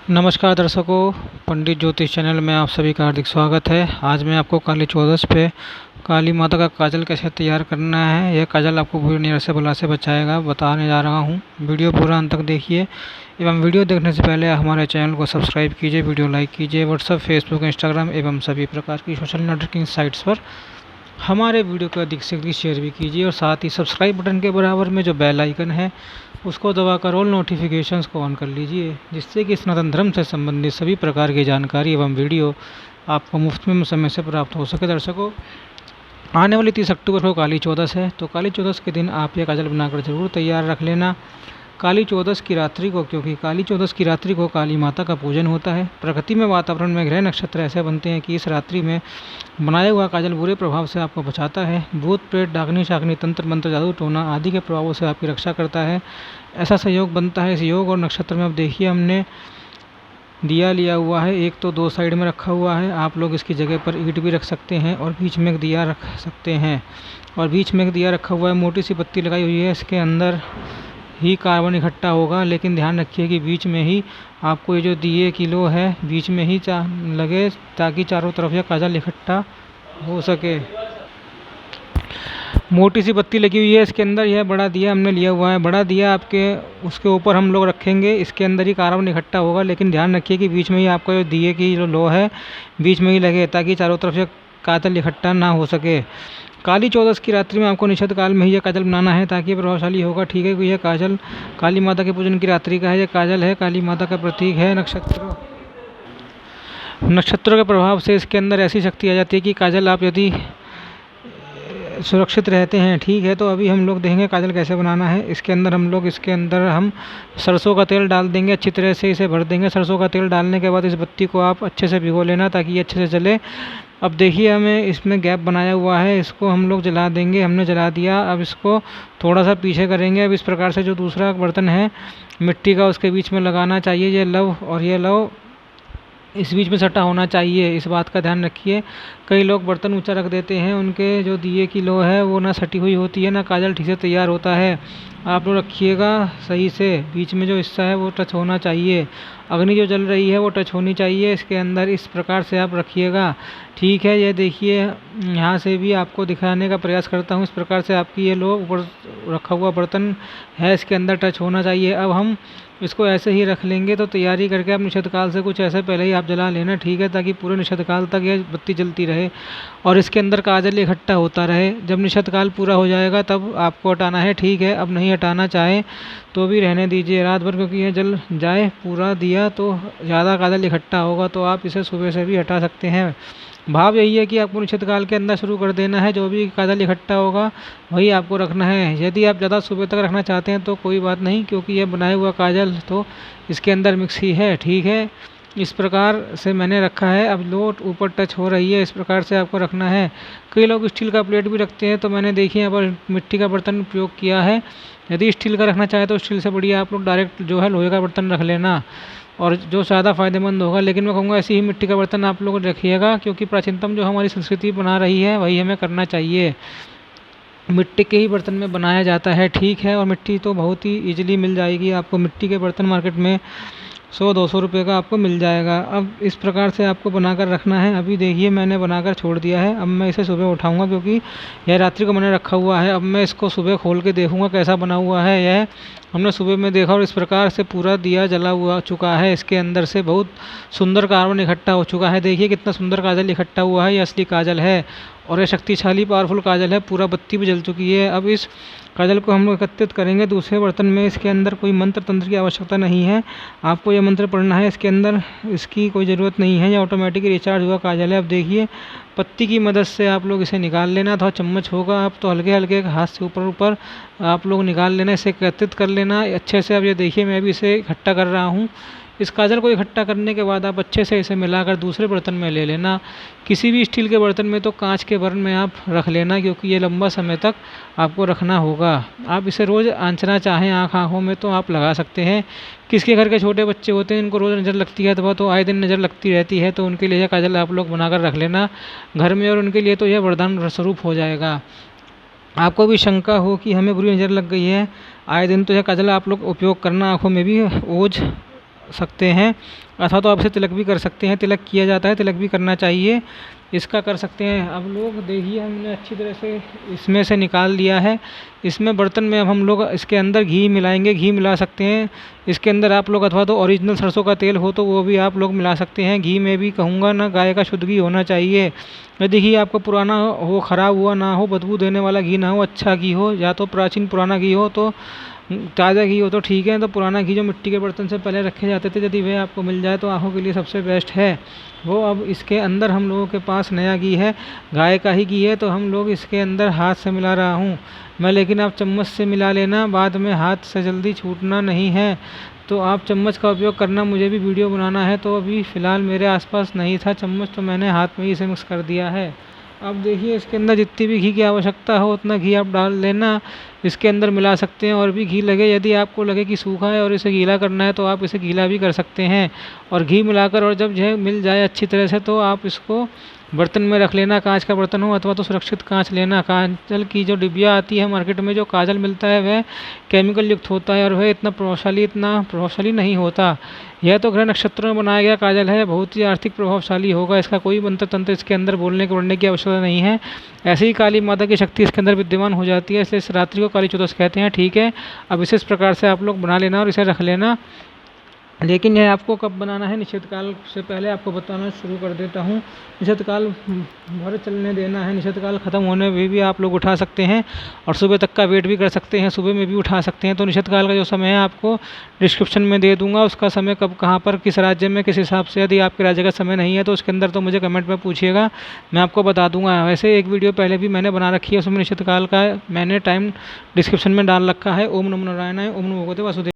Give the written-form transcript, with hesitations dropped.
नमस्कार दर्शकों, पंडित ज्योतिष चैनल में आप सभी का हार्दिक स्वागत है। आज मैं आपको काली चौदस पे काली माता का काजल कैसे तैयार करना है, यह काजल आपको बुरी नज़र से बला से बचाएगा, बताने जा रहा हूं। वीडियो पूरा अंत तक देखिए एवं वीडियो देखने से पहले हमारे चैनल को सब्सक्राइब कीजिए, वीडियो लाइक कीजिए। व्हाट्सएप, फेसबुक, इंस्टाग्राम एवं सभी प्रकार की सोशल नेटवर्किंग साइट्स पर हमारे वीडियो को अधिक से अधिक शेयर भी कीजिए और साथ ही सब्सक्राइब बटन के बराबर में जो बेल आइकन है उसको दबाकर ऑल नोटिफिकेशंस को ऑन कर लीजिए, जिससे कि सनातन धर्म से संबंधित सभी प्रकार की जानकारी एवं वीडियो आपको मुफ्त में समय से प्राप्त हो सके। दर्शकों, आने वाली 30 अक्टूबर को काली चौदस है, तो काली चौदस के दिन आप यह काजल बनाकर जरूर तैयार रख लेना। काली चौदस की रात्रि को, क्योंकि काली चौदस की रात्रि को काली माता का पूजन होता है। प्रकृति में, वातावरण में ग्रह नक्षत्र ऐसे बनते हैं कि इस रात्रि में बनाया हुआ काजल बुरे प्रभाव से आपको बचाता है। भूत प्रेत, डाकनी शाकनी, तंत्र मंत्र, जादू टोना आदि के प्रभावों से आपकी रक्षा करता है। ऐसा सहयोग बनता है। इस योग और नक्षत्र में अब देखिए हमने दिया लिया हुआ है, एक तो दो साइड में रखा हुआ है। आप लोग इसकी जगह पर ईंट भी रख सकते हैं और बीच में एक दिया रख सकते हैं। और बीच में एक दिया रखा हुआ है, मोटी सी बत्ती लगाई हुई है। इसके अंदर ही कार्बन इकट्ठा होगा, लेकिन ध्यान रखिए कि बीच में ही आपको ये जो दिए की लो है बीच में ही लगे, ताकि चारों तरफ यह काजल इकट्ठा हो सके। मोटी सी बत्ती लगी हुई है इसके अंदर। यह बड़ा दिया हमने लिया हुआ है। बड़ा दिया आपके उसके ऊपर हम लोग रखेंगे, इसके अंदर ही कार्बन इकट्ठा होगा, लेकिन ध्यान रखिए कि बीच में ही आपका जो दिए की जो लो है बीच में ही लगे, ताकि चारों तरफ से काजल इकट्ठा ना हो सके। काली चौदस की रात्रि में आपको निषद काल में ही यह काजल बनाना है, ताकि प्रभावशाली होगा। ठीक है, यह काजल काली माता के पूजन की रात्रि का है। यह काजल है, काली माता का प्रतीक है। नक्षत्रों के प्रभाव से इसके अंदर ऐसी शक्ति आ जाती है कि काजल आप यदि सुरक्षित रहते हैं। ठीक है, तो अभी हम लोग देखेंगे काजल कैसे बनाना है। इसके अंदर हम सरसों का तेल डाल देंगे, अच्छी तरह से इसे भर देंगे। सरसों का तेल डालने के बाद इस बत्ती को आप अच्छे से भिगो लेना, ताकि ये अच्छे से जले। अब देखिए हमें इसमें गैप बनाया हुआ है, इसको हम लोग जला देंगे। हमने जला दिया। अब इसको थोड़ा सा पीछे करेंगे। अब इस प्रकार से जो दूसरा बर्तन है मिट्टी का, उसके बीच में लगाना चाहिए। ये लव और ये लव इस बीच में सटा होना चाहिए, इस बात का ध्यान रखिए। कई लोग बर्तन ऊंचा रख देते हैं, उनके जो दिए की लो है वो ना सटी हुई होती है, ना काजल ठीक से तैयार होता है। आप लोग रखिएगा सही से, बीच में जो हिस्सा है वो टच होना चाहिए। अग्नि जो जल रही है वो टच होनी चाहिए इसके अंदर, इस प्रकार से आप रखिएगा। ठीक है, ये देखिए यहाँ से भी आपको दिखाने का प्रयास करता हूँ। इस प्रकार से आपकी ये लो ऊपर रखा हुआ बर्तन है, इसके अंदर टच होना चाहिए। अब हम इसको ऐसे ही रख लेंगे। तो तैयारी करके आप निषद काल से कुछ ऐसे पहले ही आप जला लेना। ठीक है, ताकि पूरे निषद काल तक ये बत्ती जलती रहे और इसके अंदर काजल इकट्ठा होता रहे। जब निषद काल पूरा हो जाएगा तब आपको हटाना है। ठीक है, अब नहीं हटाना चाहें तो भी रहने दीजिए रात भर, क्योंकि ये जल जाए पूरा दिया तो ज़्यादा काजल इकट्ठा होगा, तो आप इसे सुबह से भी हटा सकते हैं। भाव यही है कि आपको निषद काल के अंदर शुरू कर देना है। जो भी काजल इकट्ठा होगा वही आपको रखना है। यदि आप ज़्यादा सुबह तक रखना चाहते हैं तो कोई बात नहीं, क्योंकि यह बनाया हुआ काजल तो इसके अंदर मिक्स ही है। ठीक है, इस प्रकार से मैंने रखा है। अब लोट ऊपर टच हो रही है, इस प्रकार से आपको रखना है। कई लोग स्टील का प्लेट भी रखते हैं, तो मैंने देखिए यहाँ पर मिट्टी का बर्तन उपयोग किया है। यदि स्टील का रखना चाहे तो स्टील से बढ़िया आप लोग डायरेक्ट जो है लोहे का बर्तन रख लेना, और जो ज़्यादा फ़ायदेमंद होगा। लेकिन मैं कहूँगा ऐसी ही मिट्टी का बर्तन आप लोग रखिएगा, क्योंकि प्राचीनतम जो हमारी संस्कृति बना रही है वही हमें करना चाहिए। मिट्टी के ही बर्तन में बनाया जाता है। ठीक है, और मिट्टी तो बहुत ही ईजिली मिल जाएगी आपको। मिट्टी के बर्तन मार्केट में 100-200 रुपये का आपको मिल जाएगा। अब इस प्रकार से आपको बनाकर रखना है। अभी देखिए मैंने बनाकर छोड़ दिया है। अब मैं इसे सुबह उठाऊंगा, क्योंकि यह रात्रि को मैंने रखा हुआ है। अब मैं इसको सुबह खोल के देखूंगा कैसा बना हुआ है। यह हमने सुबह में देखा और इस प्रकार से पूरा दिया जला हुआ चुका है। इसके अंदर से बहुत सुंदर कार्बन इकट्ठा हो चुका है। देखिए कितना सुंदर काजल इकट्ठा हुआ है। ये असली काजल है और यह शक्तिशाली पावरफुल काजल है। पूरा बत्ती भी जल चुकी है। अब इस काजल को हम लोग एकत्रित करेंगे दूसरे बर्तन में। इसके अंदर कोई मंत्र तंत्र की आवश्यकता नहीं है, आपको यह मंत्र पढ़ना है। इसके अंदर इसकी कोई ज़रूरत नहीं है, यह ऑटोमेटिक रिचार्ज हुआ काजल है। अब देखिए पत्ती की मदद से आप लोग इसे निकाल लेना। थोड़ा चम्मच होगा, आप तो हल्के हल्के हाथ से ऊपर ऊपर आप लोग निकाल लेना, इसे एकत्रित कर लेना अच्छे से। अब ये देखिए मैं भी इसे इकट्ठा कर रहा हूँ। इस काजल को इकट्ठा करने के बाद आप अच्छे से इसे मिलाकर दूसरे बर्तन में ले लेना। किसी भी स्टील के बर्तन में तो कांच के बर्तन में आप रख लेना, क्योंकि ये लंबा समय तक आपको रखना होगा। आप इसे रोज़ आंचना चाहें आँखों में तो आप लगा सकते हैं। किसके घर के छोटे बच्चे होते हैं इनको रोज़ नज़र लगती है, दवा तो आए दिन नज़र लगती रहती है, तो उनके लिए यह काजल आप लोग बनाकर रख लेना घर में, और उनके लिए तो यह वरदान स्वरूप हो जाएगा। आपको भी शंका हो कि हमें बुरी नज़र लग गई है, आए दिन तो यह काजल आप लोग उपयोग करना। आँखों में भी ओझ सकते हैं, अथवा तो आप इसे तिलक भी कर सकते हैं। तिलक किया जाता है, तिलक भी करना चाहिए, इसका कर सकते हैं। अब लोग देखिए हमने अच्छी तरह से इसमें से निकाल दिया है। इसमें बर्तन में अब हम लोग इसके अंदर घी मिलाएंगे, घी मिला सकते हैं इसके अंदर आप लोग, अथवा तो ओरिजिनल सरसों का तेल हो तो वो भी आप लोग मिला सकते हैं। घी में भी कहूँगा ना, गाय का शुद्ध घी होना चाहिए। यदि घी आपका पुराना हो, ख़राब हुआ ना हो, बदबू देने वाला घी ना हो, अच्छा घी हो, या तो प्राचीन पुराना घी हो, तो ताज़ा घी हो तो ठीक है। तो पुराना घी जो मिट्टी के बर्तन से पहले रखे जाते थे, यदि वह आपको मिल जाए तो आँखों के लिए सबसे बेस्ट है वो। अब इसके अंदर हम लोगों के पास नया घी है, गाय का ही घी है, तो हम लोग इसके अंदर हाथ से मिला रहा हूँ मैं, लेकिन आप चम्मच से मिला लेना, बाद में हाथ से जल्दी छूटना नहीं है। तो आप चम्मच का उपयोग करना, मुझे भी वीडियो बनाना है, तो अभी फ़िलहाल मेरे आसपास नहीं था चम्मच, तो मैंने हाथ में ही इसे मिक्स कर दिया है। अब देखिए इसके अंदर जितनी भी घी की आवश्यकता हो उतना घी आप डाल लेना, इसके अंदर मिला सकते हैं। और भी घी लगे, यदि आपको लगे कि सूखा है और इसे गीला करना है तो आप इसे गीला भी कर सकते हैं। और घी मिलाकर और जब यह मिल जाए अच्छी तरह से, तो आप इसको बर्तन में रख लेना, कांच का बर्तन हो अथवा तो सुरक्षित कांच लेना। काजल की जो डिबिया आती है मार्केट में, जो काजल मिलता है वह केमिकल युक्त होता है और वह इतना प्रभावशाली नहीं होता। यह तो ग्रह नक्षत्रों में बनाया गया काजल है, बहुत ही आर्थिक प्रभावशाली होगा, इसका कोई मंत्र तंत्र इसके अंदर बोलने के बढ़ने की आवश्यकता नहीं है। ऐसे ही काली माता की शक्ति इसके अंदर विद्यमान हो जाती है, इसलिए इस रात्रि को काली चौदस कहते हैं, ठीक है। अब इसे इस प्रकार से आप लोग बना लेना और इसे रख लेना। लेकिन यह आपको कब बनाना है, निषेध काल से पहले आपको बताना शुरू कर देता हूँ। निषेध काल भर चलने देना है, निषेध काल ख़त्म होने में भी आप लोग उठा सकते हैं और सुबह तक का वेट भी कर सकते हैं, सुबह में भी उठा सकते हैं। तो निषेध काल का जो समय है आपको डिस्क्रिप्शन में दे दूंगा, उसका समय कब, कहाँ पर, किस राज्य में, किस हिसाब से। यदि आपके राज्य का समय नहीं है तो उसके अंदर तो मुझे कमेंट में पूछिएगा, मैं आपको बता दूंगा। वैसे एक वीडियो पहले भी मैंने बना रखी है, उसमें निषेध काल का मैंने टाइम डिस्क्रिप्शन में डाल रखा है। ओम नमो नारायणाय, ओम नमो भगवते वासुदेवाय।